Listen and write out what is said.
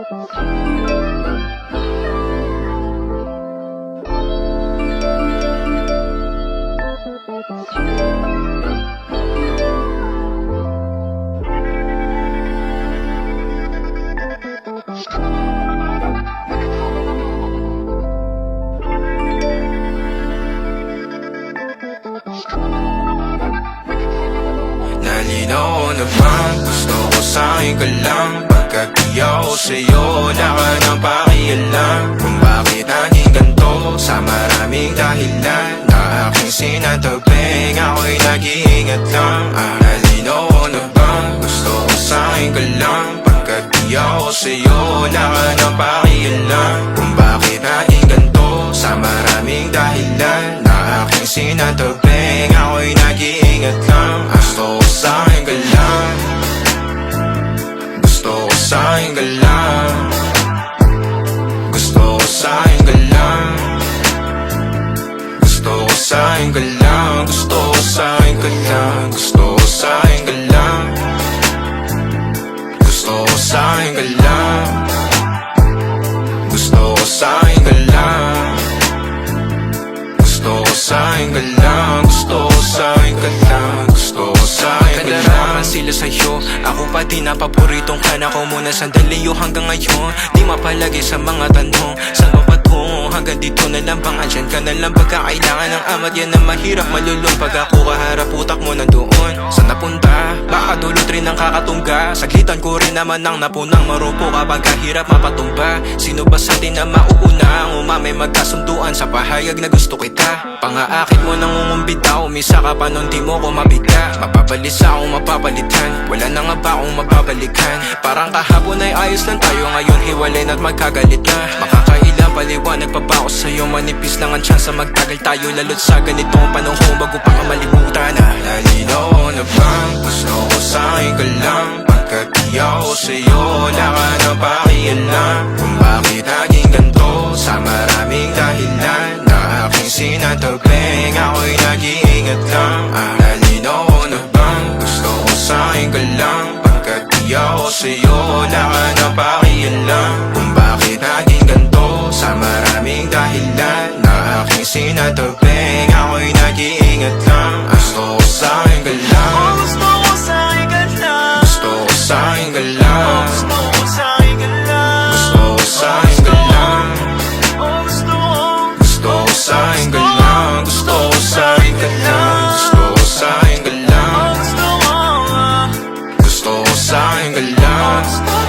Nalinaw na bang gusto ko sa'yo ka lang? Pagkat di ako sa'yo, wala ka nang pakialam. Kung bakit naging ganito sa maraming dahilan na aking sinatabing, ako'y nag-iingat lang. Nalinaw na bang gusto ko sa'yo ka lang? Pagkat di ako sa'yo, wala ka nang pakialam. Kung bakit naging ganito sa maraming dahilan na aking sinatabing, ako'y nag-iingat lang. Gusto ko sa'yo ka lang, gusto ko sa'yo ka lang, gusto ko sa'yo ka lang, gusto ko sa'yo ka lang, gusto ko sa'yo ka lang, gusto ko sa'yo ka lang, gusto ko sa'yo ka lang, gusto ko sa'yo ka lang, gusto ko sa'yo ka lang, gusto ko sa'yo ka lang, gusto ko sa'yo ka lang. Sila sa'yo, ako pa din na paboritong ka na ko muna sandali o hanggang ngayon. Di mapalagi sa mga tanong, saan ba patungo? Hanggang dito na lang bang andyan ka na lang pagka kailangan ng amat? Yan na mahirap malulong pag ako kaharap utak mo nandoon. Saan napunta? Baka dulot rin ang kakatungga. Saglitan ko rin naman ang napunang marupo kapag kahirap mapatumba. Sino ba sa atin na mauuna? Ang umamay magkasunduan sa pahayag na gusto kita. Pangaakit mo nang umumbita, umisa ka pa nun di mo ko mabigla. Mapabalisa akong mapapalitan, wala na nga ba akong mapabalikan? Parang kahapon ay ayos lang tayo, ngayon hiwalay na't magkagalit na. Makakailang paliwanag pa ba ako sa'yo? Manipis lang ang tsansa magtagal tayo, lalo't sa ganitong panahon bago pa ka malimutan na. Nalinaw na bang gusto ko sa'yo ka lang? Pagkat di ako sa'yo, wala ka nang pakialam. Kung bakit naging ganito sa maraming dahilan na aking sinatabing, ako'y nag-iingat lang. Nalinaw na bang gusto ko sa'yo ka lang? Pagkat di ako sa'yo, wala ka nang pakialam. Kung bakit naging ganito sa maraming dahilan na aking sinatabing, ako'y nag-iingat lang. Gusto ko sa'yo ka lang, Gusto ko sa'yo ka lang, gusto ko sa'yo ka lang, gusto ko sa'yo ka lang, gusto ko sa'yo ka lang, gusto gusto ko sa'yo ka lang, gusto ko sa'yo ka lang, gusto ko sa'yo ka lang, gusto ko sa'yo ka lang.